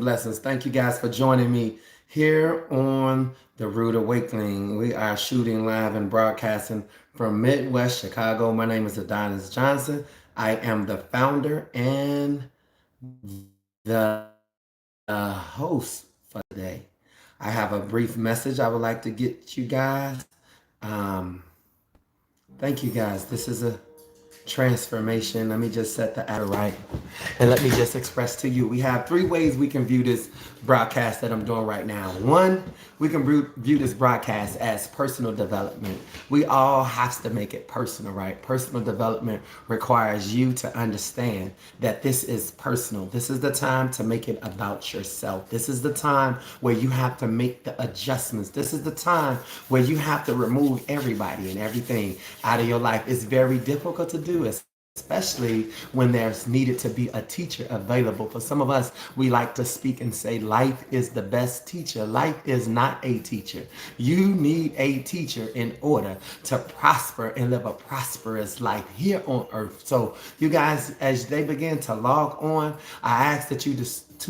blessings. Thank you guys for joining me here on The Rude Awakening. We are shooting live and broadcasting from Midwest Chicago. My name is Adonis Johnson. I am the founder and the host for today. I have a brief message I would like to get you guys. Um, Thank you guys. This is a transformation. Let me just set the app right. And let me just express to you, we have three ways we can view this broadcast that I'm doing right now. One, we can view this broadcast as personal development. We all have to make it personal, right? Personal development requires you to understand that this is personal. This is the time to make it about yourself. This is the time where you have to make the adjustments. This is the time where you have to remove everybody and everything out of your life. It's very difficult to do, especially when there's needed to be a teacher available. For some of us, we like to speak and say life is the best teacher. Life is not a teacher. You need a teacher in order to prosper and live a prosperous life here on earth. So you guys, as they begin to log on, I ask that you to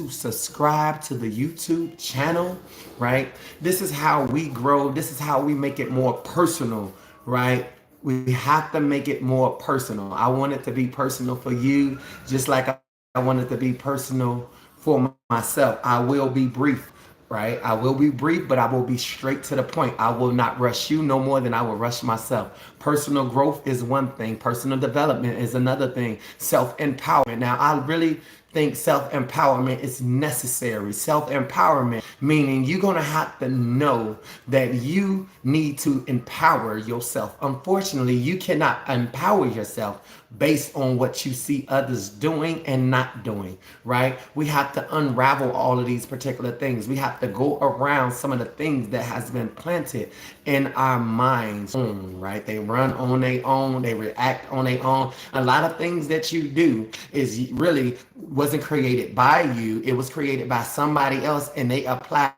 subscribe to the YouTube channel, right? This is how we grow. This is how we make it more personal, right? We have to make it more personal. I want it to be personal for you, just like I want it to be personal for myself. I will be brief, right? I will be brief, but I will be straight to the point. I will not rush you no more than I will rush myself. Personal growth is one thing. Personal development is another thing. Self-empowerment. Now, I really think self-empowerment is necessary. Self-empowerment, meaning you're going to have to know that you need to empower yourself. Unfortunately, you cannot empower yourself based on what you see others doing and not doing, right? We have to unravel all of these particular things. We have to go around some of the things that has been planted in our minds, right? They run on their own, they react on their own. A lot of things that you do is really wasn't created by you. It was created by somebody else, and they applied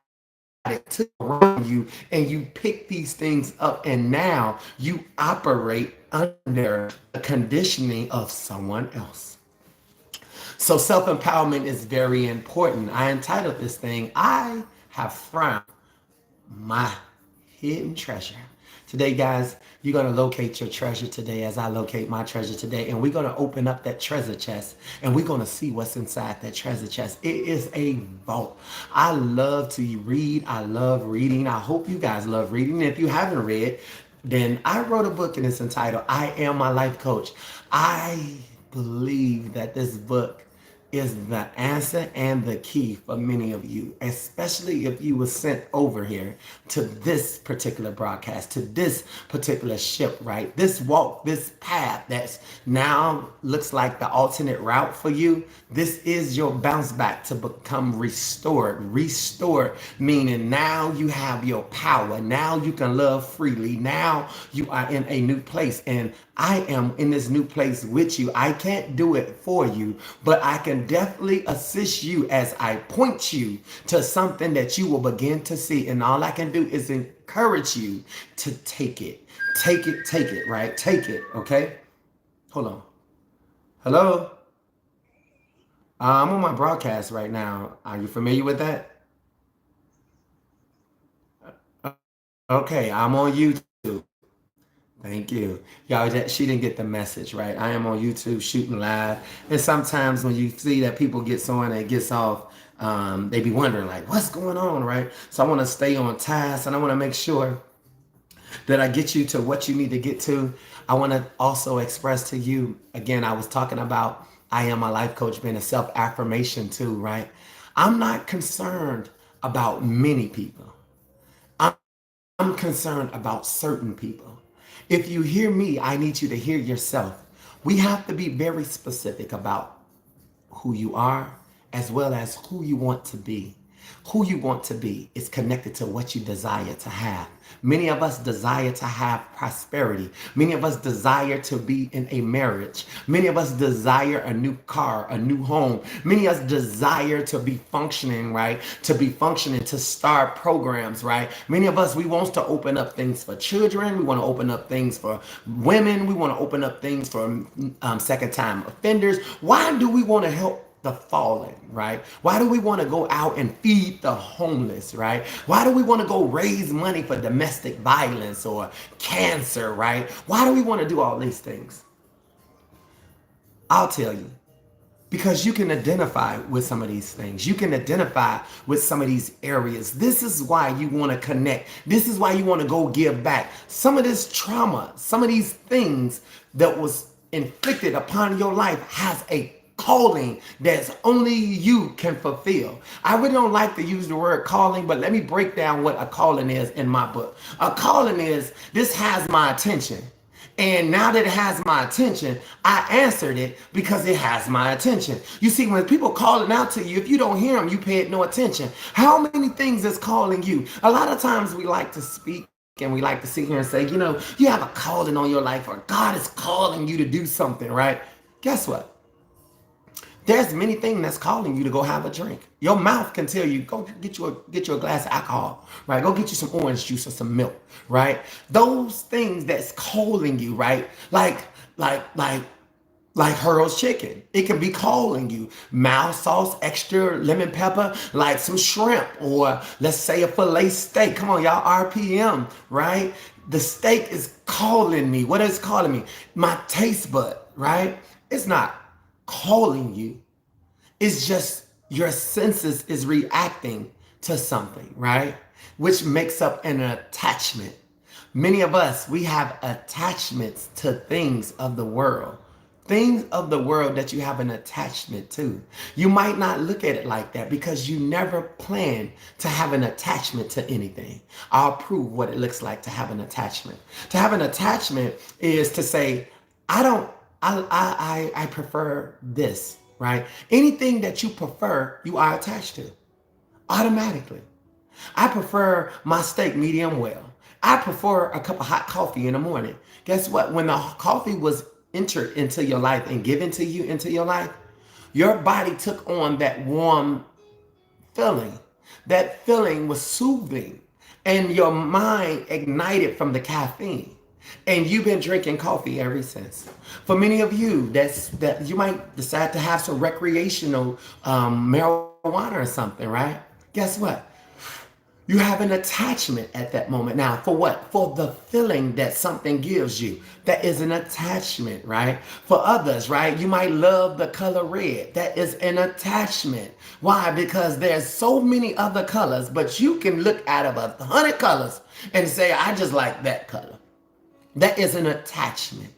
it to around you, and you pick these things up, and now you operate under the conditioning of someone else. So self-empowerment is very important. I entitled this thing, I Have Found My Hidden Treasure. Today, guys, you're going to locate your treasure today as I locate my treasure today. And we're going to open up that treasure chest and we're going to see what's inside that treasure chest. It is a vault. I love to read. I love reading. I hope you guys love reading. If you haven't read, then I wrote a book and it's entitled, I Am My Life Coach. I believe that this book is the answer and the key for many of you, especially if you were sent over here to this particular broadcast, to this particular ship, right? This walk, this path that's now looks like the alternate route for you. This is your bounce back to become restored. Restored, meaning now you have your power. Now you can love freely. Now you are in a new place. And I am in this new place with you. I can't do it for you, but I can definitely assist you as I point you to something that you will begin to see. And all I can do is encourage you to take it. Take it, right? Take it, okay? Hold on. Hello? I'm on my broadcast right now. Are you familiar with that? Okay, I'm on YouTube. Thank you. Y'all, she didn't get the message, right? I am on YouTube shooting live. And sometimes when you see that people gets on and gets off, they be wondering like, what's going on, right? So I want to stay on task and I want to make sure that I get you to what you need to get to. I want to also express to you, again, I was talking about I am a life coach being a self-affirmation too, right? I'm not concerned about many people. I'm concerned about certain people. If you hear me, I need you to hear yourself. We have to be very specific about who you are as well as who you want to be. Who you want to be is connected to what you desire to have. Many of us desire to have prosperity. Many of us desire to be in a marriage. Many of us desire a new car, a new home. Many of us desire to be functioning, right? To be functioning, to start programs, right? Many of us, we want to open up things for children. We want to open up things for women. We want to open up things for second-time offenders. Why do we want to help the fallen, right? Why do we want to go out and feed the homeless, right? Why do we want to go raise money for domestic violence or cancer, right? Why do we want to do all these things? I'll tell you. Because you can identify with some of these things. You can identify with some of these areas. This is why you want to connect. This is why you want to go give back. Some of this trauma, some of these things that was inflicted upon your life has a calling that's only you can fulfill. I really don't like to use the word calling, but let me break down what a calling is in my book. A calling is, this has my attention. And now that it has my attention, I answered it because it has my attention. You see, when people calling out to you, if you don't hear them, you pay it no attention. How many things is calling you? A lot of times we like to speak and we like to sit here and say, you know, you have a calling on your life or God is calling you to do something, right? Guess what? There's many things that's calling you to go have a drink. Your mouth can tell you, go get you a glass of alcohol, right? Go get you some orange juice or some milk, right? Those things that's calling you, right? Like Hurl's chicken. It can be calling you. Mild sauce, extra lemon pepper, like some shrimp, or let's say a filet steak. Come on, y'all, RPM, right? The steak is calling me. What is calling me? My taste bud, right? It's not calling you. It's just your senses is reacting to something, right? Which makes up an attachment. Many of us, we have attachments to things of the world. Things of the world that you have an attachment to. You might not look at it like that because you never plan to have an attachment to anything. I'll prove what it looks like to have an attachment. To have an attachment is to say, I prefer this, right? Anything that you prefer, you are attached to automatically. I prefer my steak medium well. I prefer a cup of hot coffee in the morning. Guess what? When the coffee was entered into your life and given to you into your life, your body took on that warm feeling. That feeling was soothing and your mind ignited from the caffeine. And you've been drinking coffee ever since. For many of you, that you might decide to have some recreational marijuana or something, right? Guess what? You have an attachment at that moment. Now, for what? For the feeling that something gives you. That is an attachment, right? For others, right? You might love the color red. That is an attachment. Why? Because there's so many other colors, but you can look out of 100 colors and say, I just like that color. That is an attachment.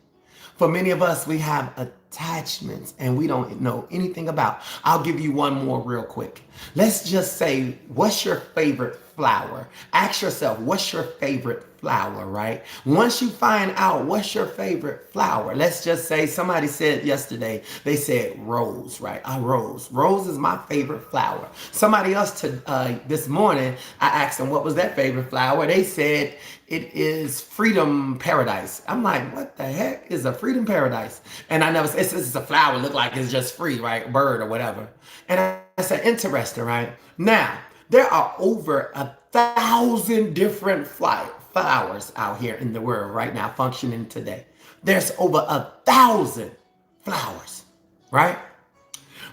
For many of us, we have attachments and we don't know anything about. I'll give you one more real quick. Let's just say, what's your favorite flower? Ask yourself, what's your favorite flower, right? Once you find out what's your favorite flower, let's just say somebody said yesterday, they said rose, right? A rose. Rose is my favorite flower. Somebody else this morning, I asked them what was their favorite flower. They said it is freedom paradise. I'm like, what the heck is a freedom paradise? And I never said, it's a flower, look like it's just free, right? Bird or whatever. And I said, interesting, right? Now, there are over 1,000 different flowers out here in the world right now functioning today. There's over 1,000 flowers, right?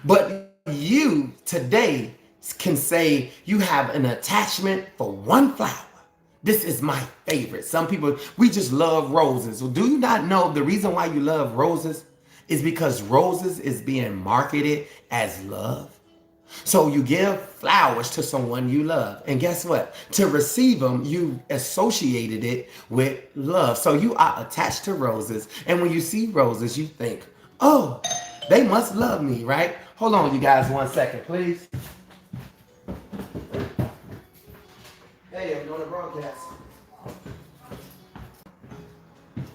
But you today can say you have an attachment for one flower. This is my favorite. Some people, we just love roses. Well, do you not know the reason why you love roses is because roses is being marketed as love? So you give flowers to someone you love. And guess what? To receive them, you associated it with love. So you are attached to roses. And when you see roses, you think, oh, they must love me, right? Hold on, you guys, 1 second, please. Hey, I'm doing a broadcast.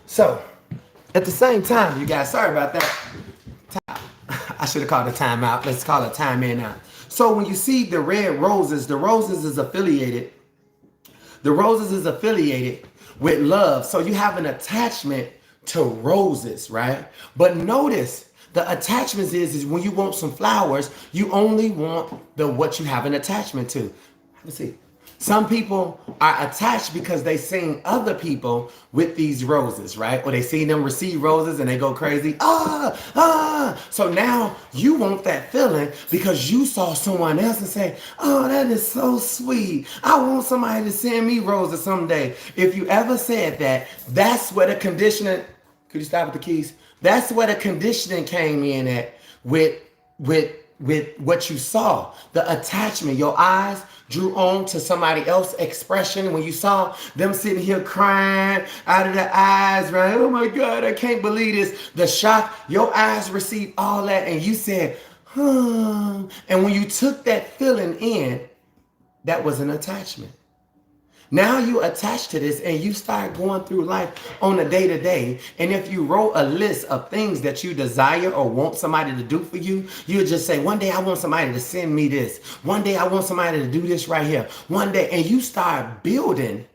So, at the same time, you guys, sorry about that. I should have called a timeout. Let's call it time in now. So when you see the red roses, the roses is affiliated with love. So you have an attachment to roses, right? But notice the attachment is when you want some flowers, you only want what you have an attachment to. Let's see. Some people are attached because they seen other people with these roses, right? Or they see them receive roses and they go crazy. So now you want that feeling because you saw someone else and say, oh, that is so sweet. I want somebody to send me roses someday. If you ever said that, that's where the conditioning, could you stop with the keys? That's where the conditioning came in at with what you saw, the attachment. Your eyes drew on to somebody else's expression when you saw them sitting here crying out of their eyes, right? Oh my God, I can't believe this. The shock, your eyes received all that, and you said, And when you took that feeling in, that was an attachment. Now you attach to this and you start going through life on a day-to-day. And if you wrote a list of things that you desire or want somebody to do for you, you just say, one day I want somebody to send me this. One day I want somebody to do this right here. One day, and you start building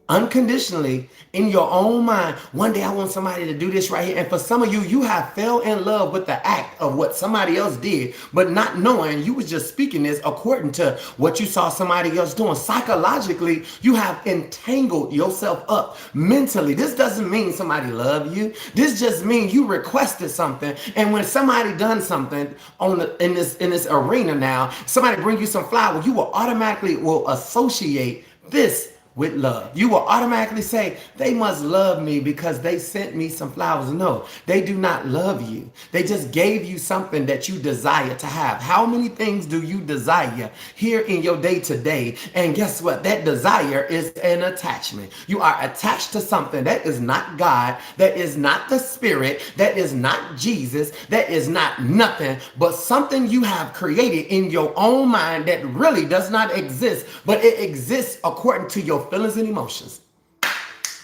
unconditionally in your own mind. One day I want somebody to do this right here. And for some of you, you have fell in love with the act of what somebody else did, but not knowing you was just speaking this according to what you saw somebody else doing. Psychologically, you have entangled yourself up mentally. This doesn't mean somebody love you. This just means you requested something. And when somebody done something in this arena now, somebody bring you some flowers, you will automatically associate this with love. You will automatically say, they must love me because they sent me some flowers. No, they do not love you. They just gave you something that you desire to have. How many things do you desire here in your day-to-day? And guess what? That desire is an attachment. You are attached to something that is not God, that is not the Spirit, that is not Jesus, that is not nothing, but something you have created in your own mind that really does not exist, but it exists according to your feelings and emotions.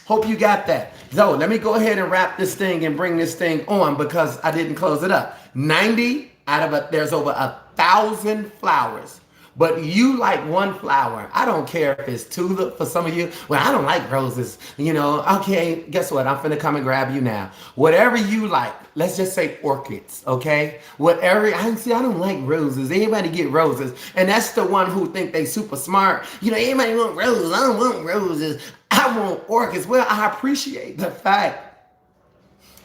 Hope you got that. So let me go ahead and wrap this thing and bring this thing on because I didn't close it up. 90 out of there's over 1,000 flowers. But you like one flower. I don't care if it's tulip for some of you. Well, I don't like roses. Okay, guess what? I'm finna come and grab you now. Whatever you like. Let's just say orchids, okay? Whatever. I don't like roses. Everybody get roses. And that's the one who think they super smart. Everybody want roses. I don't want roses. I want orchids. Well, I appreciate the fact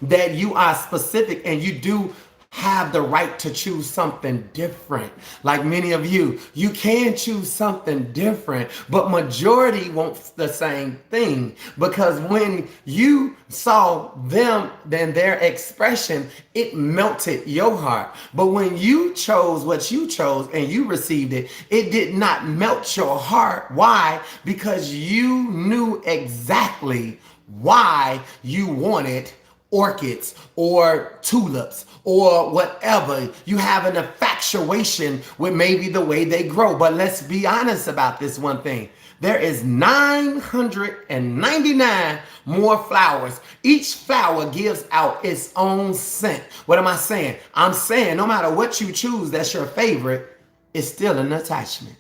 that you are specific and you do have the right to choose something different. Like many of you can choose something different, but majority wants the same thing because when you saw them, then their expression, it melted your heart. But when you chose what you chose and you received it, it did not melt your heart. Why? Because you knew exactly why you wanted orchids or tulips or whatever. You have an infatuation with maybe the way they grow. But let's be honest about this one thing. There is 999 more flowers. Each flower gives out its own scent. What am I saying? I'm saying no matter what you choose that's your favorite, it's still an attachment.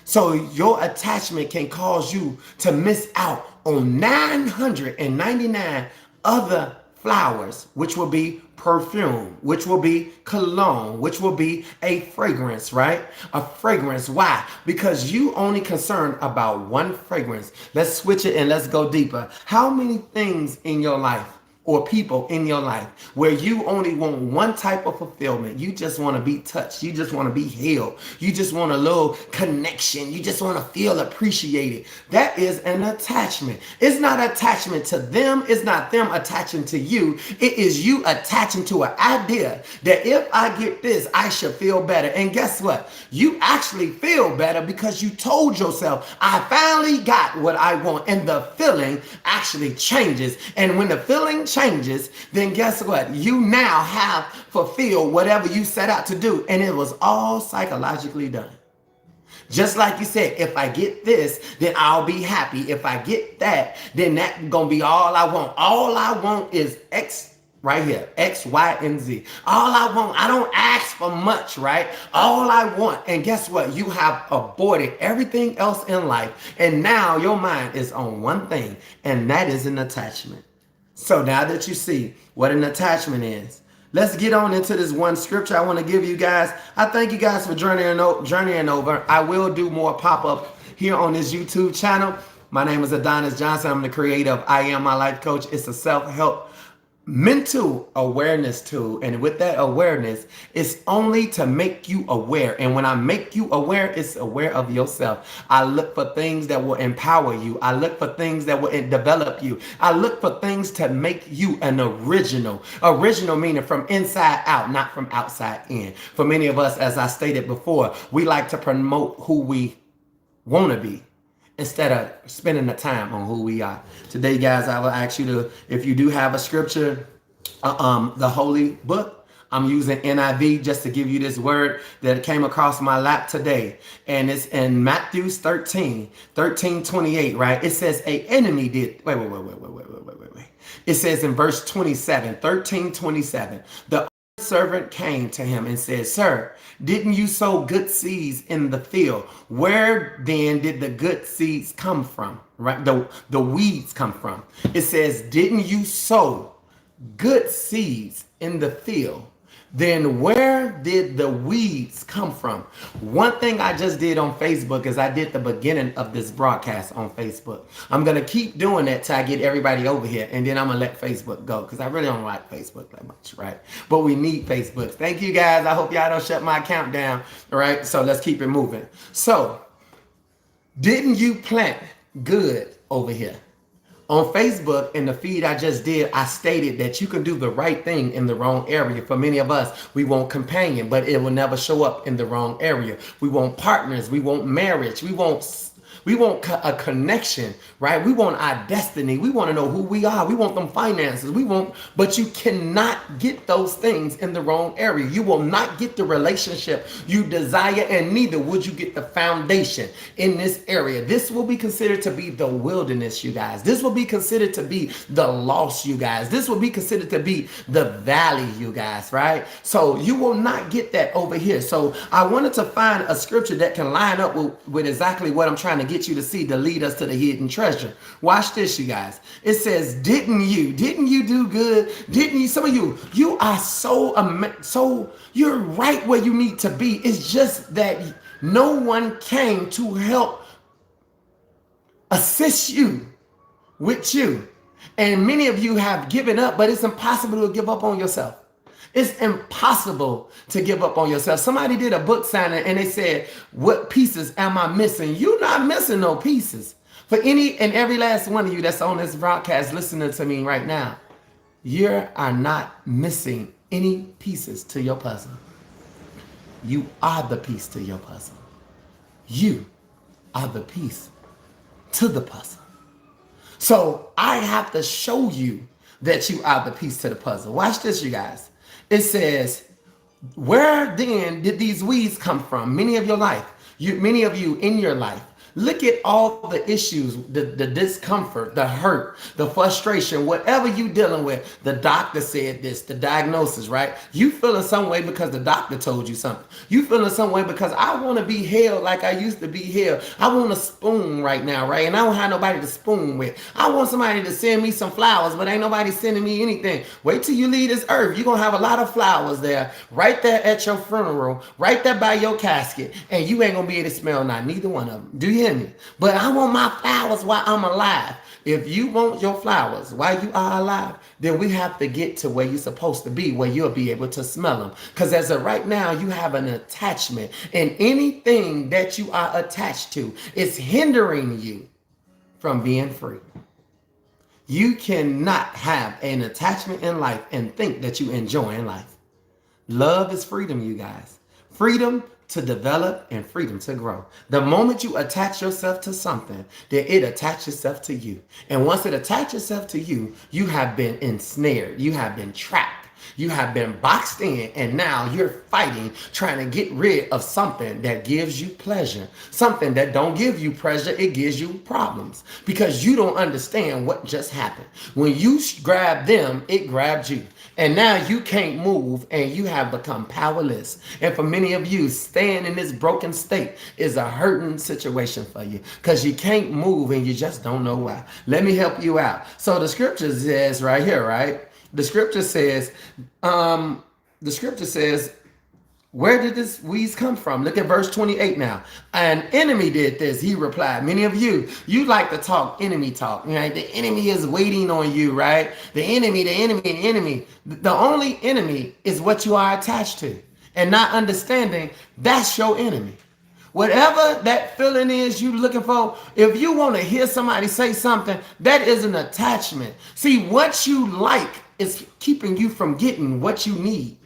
So your attachment can cause you to miss out on 999 other flowers, which will be perfume, which will be cologne, which will be a fragrance, right? A fragrance. Why? Because you only concerned about one fragrance. Let's switch it and let's go deeper. How many things in your life or people in your life where you only want one type of fulfillment? You just want to be touched. You just want to be healed. You just want a little connection. You just want to feel appreciated. That is an attachment. It's not attachment to them. It's not them attaching to you. It is you attaching to an idea that if I get this, I should feel better. And guess what? You actually feel better because you told yourself, I finally got what I want. And the feeling actually changes. And when the feeling changes, then guess what? You now have fulfilled whatever you set out to do. And it was all psychologically done. Just like you said, if I get this, then I'll be happy. If I get that, then that's going to be all I want. All I want is X right here, X, Y, and Z. All I want, I don't ask for much, right? All I want. And guess what? You have aborted everything else in life. And now your mind is on one thing, and that is an attachment. So now that you see what an attachment is, Let's get on into this one scripture I want to give you guys. I thank you guys for journeying over. I will do more pop-up here on this YouTube channel. My name is Adonis Johnson. I'm the creator of I Am My Life Coach. It's a self-help mental awareness tool, and with that awareness, it's only to make you aware. And when I make you aware, it's aware of yourself. I look for things that will empower you. I look for things that will develop you. I look for things to make you an original meaning from inside out, not from outside in. For many of us, as I stated before, we like to promote who we want to be instead of spending the time on who we are. Today, guys, I will ask you to, if you do have a scripture, the holy book, I'm using NIV just to give you this word that came across my lap today. And it's in Matthew 13:28, right? It says a enemy did, wait. It says in verse 27, 13:27, the servant came to him and said, "Sir, didn't you sow good seeds in the field? Where then did the good seeds come from?" Right? The weeds come from. It says, "Didn't you sow good seeds in the field? Then where did the weeds come from?" One thing I just did on Facebook is I did the beginning of this broadcast on Facebook. I'm going to keep doing that till I get everybody over here, and then I'm going to let Facebook go because I really don't like Facebook that much, right? But we need Facebook. Thank you, guys. I hope y'all don't shut my account down, all right? So let's keep it moving. So, didn't you plant good over here? On Facebook, in the feed I just did, I stated that you can do the right thing in the wrong area. For many of us, we want companion, but it will never show up in the wrong area. We want partners. We want marriage. We want a connection, right? We want our destiny. We want to know who we are. We want them finances. But you cannot get those things in the wrong area. You will not get the relationship you desire, and neither would you get the foundation in this area. This will be considered to be the wilderness, you guys. This will be considered to be the lost, you guys. This will be considered to be the valley, you guys, right? So you will not get that over here. So I wanted to find a scripture that can line up with exactly what I'm trying to get you to see to lead us to the hidden treasure. Watch this, you guys. It says, didn't you do good? Didn't you? Some of you are so you're right where you need to be. It's just that no one came to help assist you with you. And many of you have given up, but it's impossible to give up on yourself. It's impossible to give up on yourself. Somebody did a book signing and they said, "What pieces am I missing?" You're not missing no pieces. For any and every last one of you that's on this broadcast listening to me right now, you are not missing any pieces to your puzzle. You are the piece to your puzzle. You are the piece to the puzzle. So I have to show you that you are the piece to the puzzle. Watch this, you guys. It says, where then did these weeds come from? Many of you in your life. Look at all the issues, the discomfort, the hurt, the frustration, whatever you're dealing with. The doctor said this, the diagnosis, right? You feel in some way because the doctor told you something. You feel in some way because I want to be held like I used to be held. I want a spoon right now, right? And I don't have nobody to spoon with. I want somebody to send me some flowers, but ain't nobody sending me anything. Wait till you leave this earth. You're going to have a lot of flowers there, right there at your funeral, right there by your casket, and you ain't going to be able to smell neither one of them. Do you hear me? But I want my flowers while I'm alive. If you want your flowers while you are alive, then we have to get to where you're supposed to be, where you'll be able to smell them. Because as of right now, you have an attachment, and anything that you are attached to is hindering you from being free. You cannot have an attachment in life and think that you enjoy life. Love is freedom, you guys. Freedom to develop and freedom to grow. The moment you attach yourself to something, then it attaches itself to you. And once it attaches itself to you, you have been ensnared. You have been trapped. You have been boxed in, and now you're fighting, trying to get rid of something that gives you pleasure. Something that don't give you pleasure, it gives you problems because you don't understand what just happened. When you grab them, it grabbed you. And now you can't move and you have become powerless. And for many of you, staying in this broken state is a hurting situation for you because you can't move and you just don't know why. Let me help you out. So the scripture says right here, right? The scripture says, um, the scripture says, where did this wheeze come from? Look at verse 28 now. An enemy did this. He replied, many of you like to talk enemy talk. Right? The enemy is waiting on you, right? The enemy, the enemy, the enemy. The only enemy is what you are attached to. And not understanding that's your enemy. Whatever that feeling is you looking for, if you want to hear somebody say something, that is an attachment. See, what you like is keeping you from getting what you need.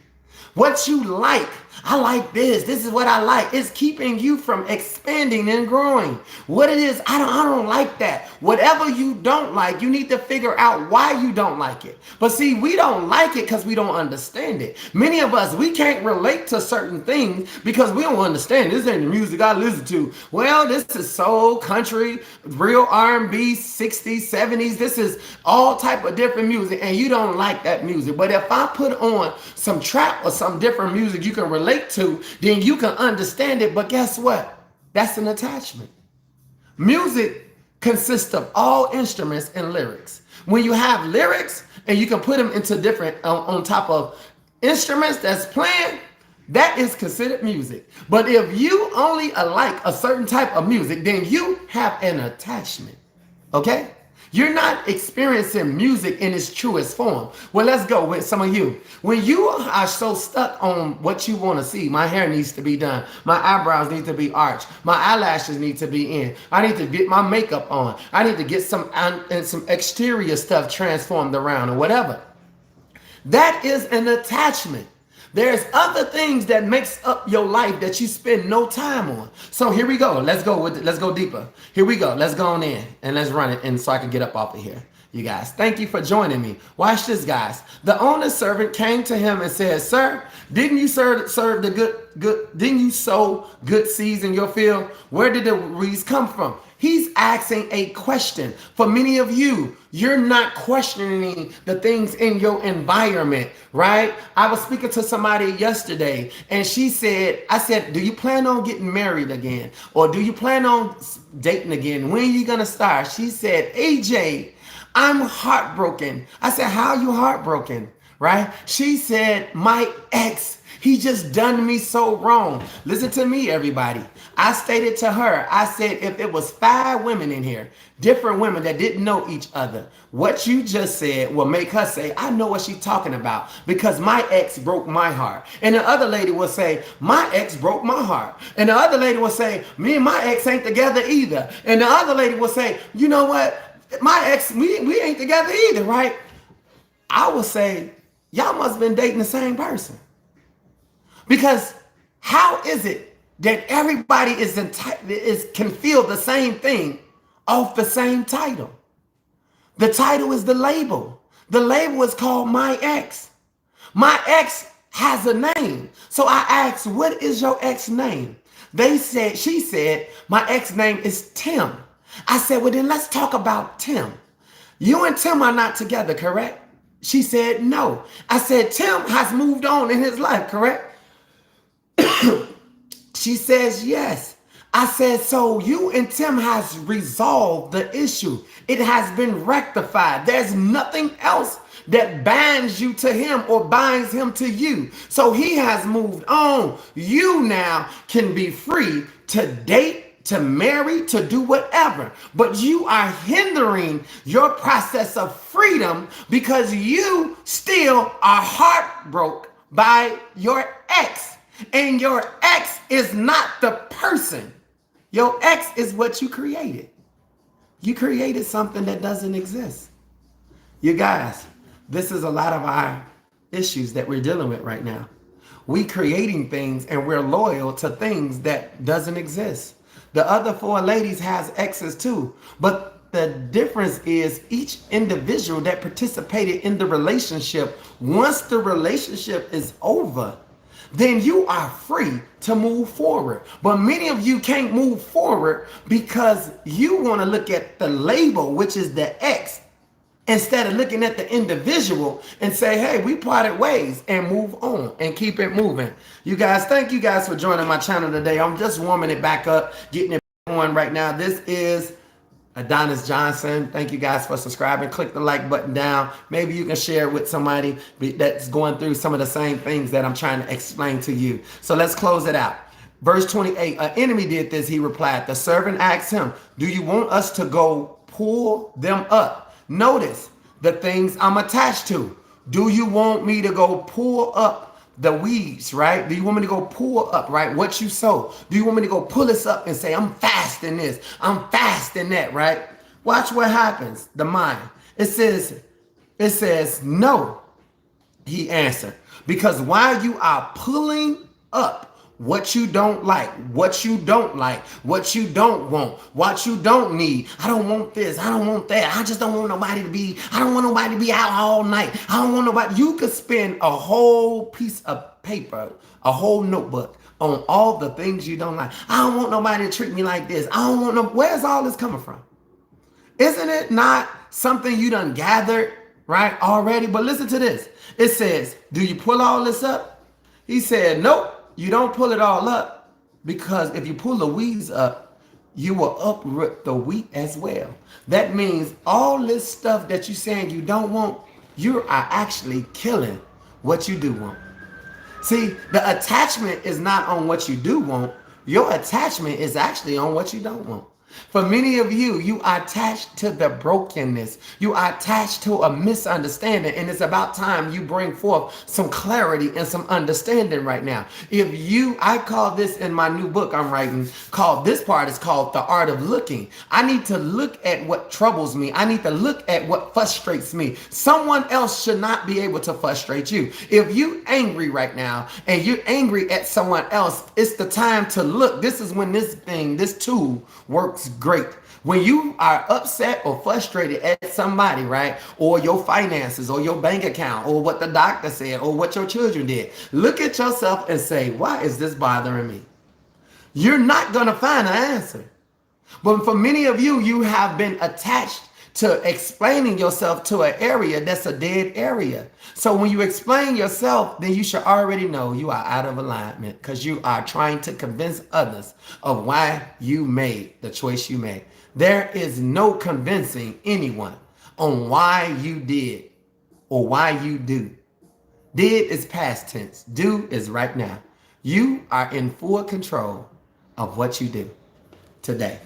What you like, I like this. This is what I like. It's keeping you from expanding and growing. What it is, I don't like that. Whatever you don't like, you need to figure out why you don't like it. But see, we don't like it because we don't understand it. Many of us, we can't relate to certain things because we don't understand. This ain't the music I listen to. Well, this is soul, country, real R&B, 60s, 70s. This is all type of different music, and you don't like that music. But if I put on some trap or some different music you can relate to, then you can understand it. But guess what? That's an attachment. Music consists of all instruments and lyrics. When you have lyrics and you can put them into different on top of instruments that's playing, that is considered music. But if you only like a certain type of music, then you have an attachment. Okay? You're not experiencing music in its truest form. Well, let's go with some of you. When you are so stuck on what you want to see, my hair needs to be done, my eyebrows need to be arched, my eyelashes need to be in, I need to get my makeup on, I need to get some exterior stuff transformed around or whatever. That is an attachment. There's other things that makes up your life that you spend no time on. So here we go. Let's go deeper. Here we go. Let's go on in and let's run it. And so I can get up off of here. You guys, thank you for joining me. Watch this, guys. The owner's servant came to him and said, "Sir, didn't you serve the good? Didn't you sow good seeds in your field? Where did the weeds come from?" He's asking a question. For many of you, you're not questioning the things in your environment, right? I was speaking to somebody yesterday and she said, I said, "Do you plan on getting married again? Or do you plan on dating again? When are you going to start?" She said, "AJ, I'm heartbroken." I said, "How are you heartbroken?" Right? She said, "My ex, he just done me so wrong." Listen to me, everybody. I stated to her, I said, if it was 5 women in here, different women that didn't know each other, what you just said will make her say, "I know what she's talking about because my ex broke my heart." And the other lady will say, "My ex broke my heart." And the other lady will say, "Me and my ex ain't together either." And the other lady will say, "You know what? My ex, we ain't together either," right? I will say, y'all must have been dating the same person. Because how is it that everybody can feel the same thing off the same title? The title is the label. The label is called My Ex. My ex has a name. So I asked, "What is your ex name?" She said, "My ex name is Tim." I said, "Well, then let's talk about Tim. You and Tim are not together, correct?" She said, "No." I said, "Tim has moved on in his life, correct?" She says, "Yes." I said, "So you and Tim has resolved the issue. It has been rectified. There's nothing else that binds you to him or binds him to you. So he has moved on. You now can be free to date, to marry, to do whatever. But you are hindering your process of freedom because you still are heartbroken by your ex. And your ex is not the person. Your ex is what you created. You created something that doesn't exist." You guys, this is a lot of our issues that we're dealing with right now. We creating things and we're loyal to things that doesn't exist. The other 4 ladies has exes too. But the difference is each individual that participated in the relationship, once the relationship is over, then you are free to move forward. But many of you can't move forward because you want to look at the label, which is the ex, instead of looking at the individual and say, "Hey, we parted ways," and move on and keep it moving. You guys, thank you guys for joining my channel today. I'm just warming it back up, getting it on right now. This is Adonis Johnson. Thank you guys for subscribing. Click the like button down. Maybe you can share it with somebody that's going through some of the same things that I'm trying to explain to you. So let's close it out. Verse 28, an enemy did this, he replied. The servant asked him, do you want us to go pull them up? Notice the things I'm attached to. Do you want me to go pull up the weeds, right? Do you want me to go pull up, right? What you sow. Do you want me to go pull this up and say, I'm fasting this, I'm fasting that, right? Watch what happens, the mind. It says, no, he answered, because while you are pulling up what you don't like, what you don't like, what you don't want, what you don't need. I don't want this. I don't want that. I just don't want nobody to be, I don't want nobody to be out all night. I don't want nobody. You could spend a whole piece of paper, a whole notebook on all the things you don't like. I don't want nobody to treat me like this. I don't want no, where's all this coming from? Isn't it not something you done gathered, right, already? But listen to this. It says, do you pull all this up? He said, nope. You don't pull it all up, because if you pull the weeds up, you will uproot the wheat as well. That means all this stuff that you're saying you don't want, you are actually killing what you do want. See, the attachment is not on what you do want. Your attachment is actually on what you don't want. For many of you, you are attached to the brokenness. You are attached to a misunderstanding, and it's about time you bring forth some clarity and some understanding right now. I call this in my new book I'm writing, this part is called The Art of Looking. I need to look at what troubles me. I need to look at what frustrates me. Someone else should not be able to frustrate you. If you're angry right now and you're angry at someone else, it's the time to look. This is when this tool works great. When you are upset or frustrated at somebody, right, or your finances or your bank account or what the doctor said or what your children did, look at yourself and say, why is this bothering me? You're not going to find an answer. But for many of you, you have been attached to explaining yourself to an area that's a dead area. So when you explain yourself, then you should already know you are out of alignment, because you are trying to convince others of why you made the choice you made. There is no convincing anyone on why you did or why you do. Did is past tense. Do is right now. You are in full control of what you do today.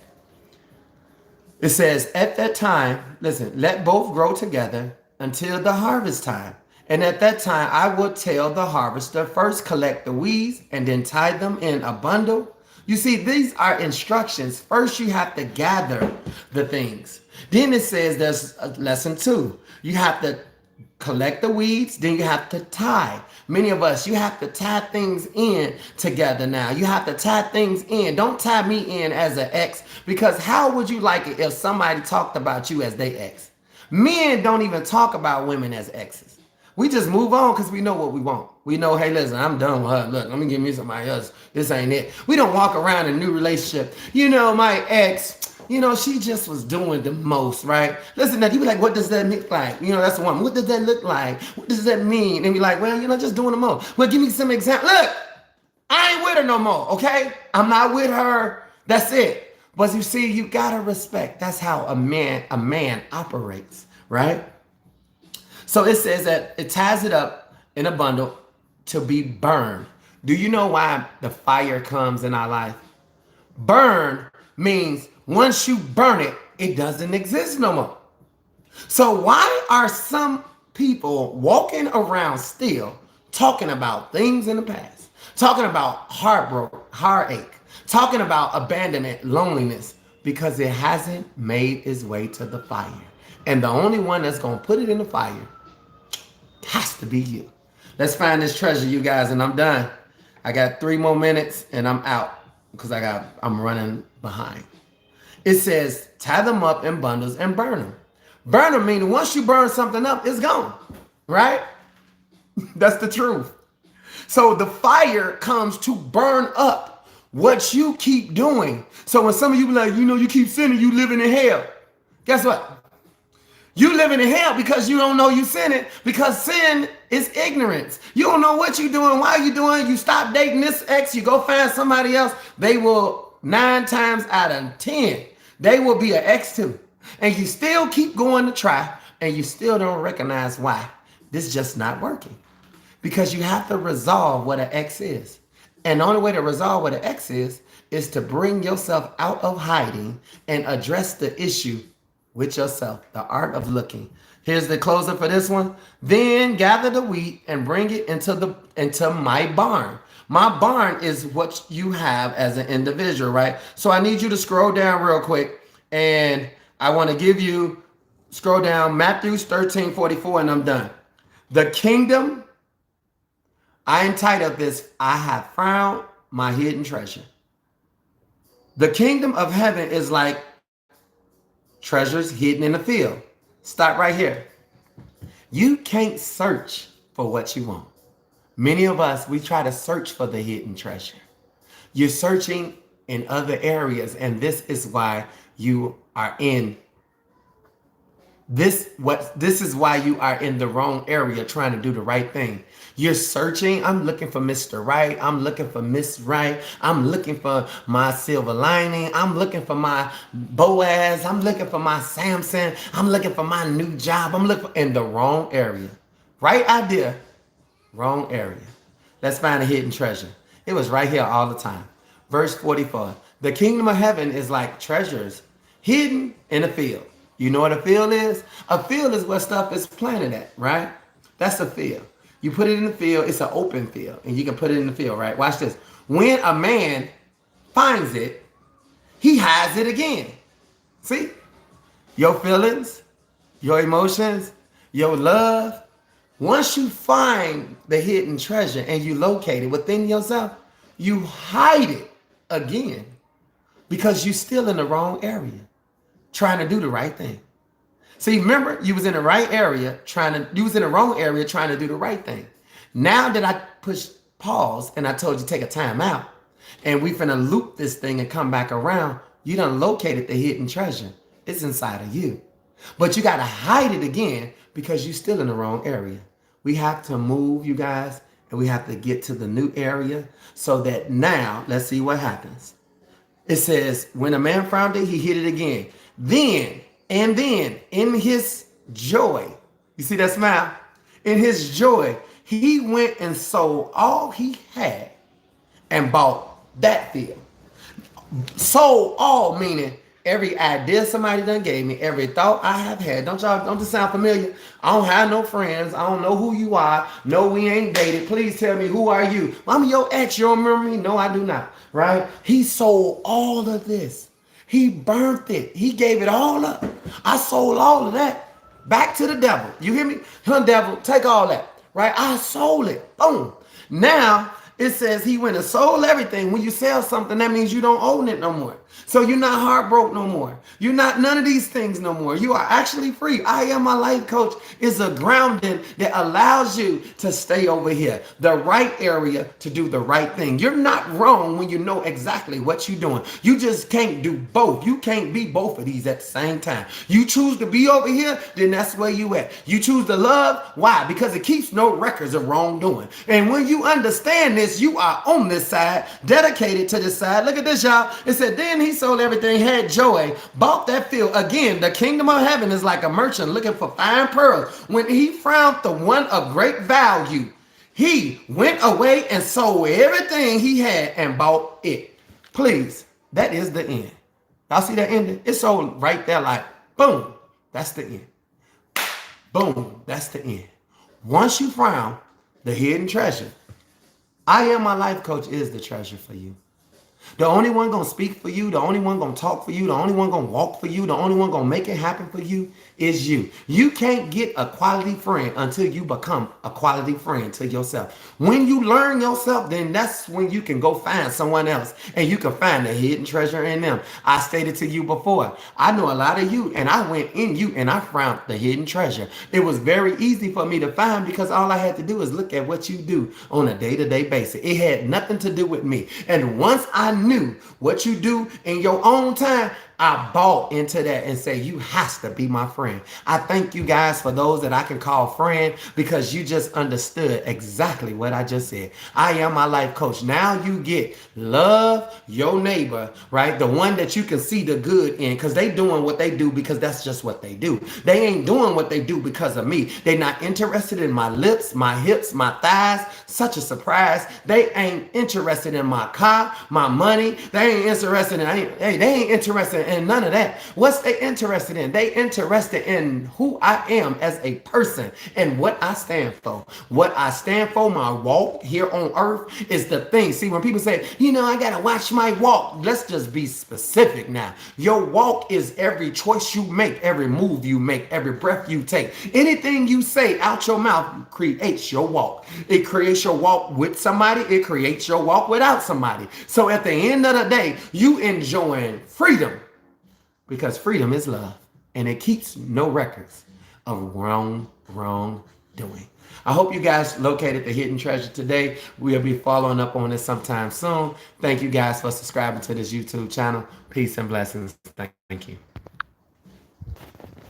It says, at that time, listen, let both grow together until the harvest time. And at that time, I will tell the harvester, first collect the weeds and then tie them in a bundle. You see, these are instructions. First, you have to gather the things. Then it says there's lesson 2. You have to collect the weeds, then you have to tie. Many of us, you have to tie things in together now. You have to tie things in. Don't tie me in as an ex, because how would you like it if somebody talked about you as their ex? Men don't even talk about women as exes. We just move on because we know what we want. We know, hey, listen, I'm done with her. Look, let me give me somebody else. This ain't it. We don't walk around in a new relationship. You know, my ex, she just was doing the most, right? Listen, now you be like, what does that look like? That's the one. What does that look like? What does that mean? And be like, well, just doing the most. Well, give me some example. Look, I ain't with her no more, okay? I'm not with her. That's it. But you see, you gotta respect. That's how a man operates, right? So it says that it ties it up in a bundle to be burned. Do you know why the fire comes in our life? Burn means once you burn it, it doesn't exist no more. So why are some people walking around still talking about things in the past, talking about heartache, talking about abandonment, loneliness? Because it hasn't made its way to the fire. And the only one that's going to put it in the fire has to be you. Let's find this treasure, you guys, and I'm done. I got 3 more minutes and I'm out because I'm running behind. It says, tie them up in bundles and burn them. Burn them meaning once you burn something up, it's gone, right? That's the truth. So the fire comes to burn up what you keep doing. So when some of you be like, you keep sinning, you living in hell. Guess what? You living in hell because you don't know you sinning, because sin is ignorance. You don't know what you're doing, why you doing. You stop dating this ex, you go find somebody else. They will 9 times out of 10 They will be an X too. And you still keep going to try and you still don't recognize why. This is just not working. Because you have to resolve what an X is. And the only way to resolve what an X is to bring yourself out of hiding and address the issue with yourself, the art of looking. Here's the closer for this one. Then gather the wheat and bring it into my barn. My barn is what you have as an individual, right? So I need you to scroll down real quick, and I want to give you, scroll down, Matthew 13:44, and I'm done. The kingdom, I entitled this, I have found my hidden treasure. The kingdom of heaven is like treasures hidden in the field. Stop right here. You can't search for what you want. Many of us, we try to search for the hidden treasure. You're searching in other areas, and this is why you are in this is why you are in the wrong area trying to do the right thing. You're searching. I'm looking for Mr. Right. I'm looking for Miss Right. I'm looking for my silver lining. I'm looking for my Boaz. I'm looking for my Samson. I'm looking for my new job. I'm looking in the wrong area. Right idea, wrong area. Let's find a hidden treasure. It was right here all the time. Verse 44. The kingdom of heaven is like treasures hidden in a field. You know what a field is? A field is where stuff is planted at, right? That's a field. You put it in the field, it's an open field, and you can put it in the field, right? Watch this. When a man finds it, he hides it again. See? Your feelings, your emotions, your love. Once you find the hidden treasure and you locate it within yourself, you hide it again because you're still in the wrong area, trying to do the right thing. See, remember, you was in the right area you was in the wrong area trying to do the right thing. Now that I pushed pause and I told you take a time out and we finna loop this thing and come back around, you done located the hidden treasure. It's inside of you. But you gotta hide it again because you're still in the wrong area. We have to move, you guys, and we have to get to the new area so that now, let's see what happens. It says, when a man found it, he hid it again. Then, in his joy, you see that smile? In his joy, he went and sold all he had and bought that field. Sold all, meaning every idea somebody done gave me, every thought I have had. Don't this sound familiar? I don't have no friends. I don't know who you are. No, we ain't dated. Please tell me, who are you? I'm your ex. You don't remember me? No, I do not. Right? He sold all of this. He burnt it. He gave it all up. I sold all of that back to the devil. You hear me? Huh, devil, take all that. Right? I sold it. Boom. Now, it says he went and sold everything. When you sell something, that means you don't own it no more. So you're not heartbroken no more. You're not none of these things no more. You are actually free. I Am My Life Coach is a grounding that allows you to stay over here, the right area to do the right thing. You're not wrong when you know exactly what you're doing. You just can't do both. You can't be both of these at the same time. You choose to be over here, then that's where you at. You choose to love. Why? Because it keeps no records of wrongdoing. And when you understand this, you are on this side, dedicated to this side. Look at this, y'all. It said, then he sold everything, had joy, bought that field. Again, the kingdom of heaven is like a merchant looking for fine pearls. When he found the one of great value, he went away and sold everything he had and bought it. Please, that is the end. Y'all see that ending? It's sold right there like, boom, that's the end. Boom, that's the end. Once you found the hidden treasure, I Am My Life Coach is the treasure for you. The only one gonna speak for you, the only one gonna talk for you, the only one gonna walk for you, the only one gonna make it happen for you is you. You can't get a quality friend until you become a quality friend to yourself. When you learn yourself, then that's when you can go find someone else and you can find the hidden treasure in them. I stated to you before, I know a lot of you and I went in you and I found the hidden treasure. It was very easy for me to find because all I had to do is look at what you do on a day-to-day basis. It had nothing to do with me. And once I knew what you do in your own time, I bought into that and say, you has to be my friend. I thank you guys for those that I can call friend because you just understood exactly what I just said. I am my life coach. Now you get love your neighbor, right? The one that you can see the good in, because they doing what they do because that's just what they do. They ain't doing what they do because of me. They not interested in my lips, my hips, my thighs. Such a surprise. They ain't interested in my car, my money. They ain't interested in, they ain't interested in none of that. What's they interested in? They interested in who I am as a person and what I stand for. What I stand for, my walk here on earth is the thing. See, when people say, I gotta watch my walk, let's just be specific now. Your walk is every choice you make, every move you make, every breath you take. Anything you say out your mouth creates your walk. It creates your walk with somebody, it creates your walk without somebody. So at the end of the day, you enjoying freedom because freedom is love and it keeps no records of wrongdoing. I hope you guys located the hidden treasure today. We'll be following up on this sometime soon. Thank you guys for subscribing to this YouTube channel. Peace and blessings. Thank you.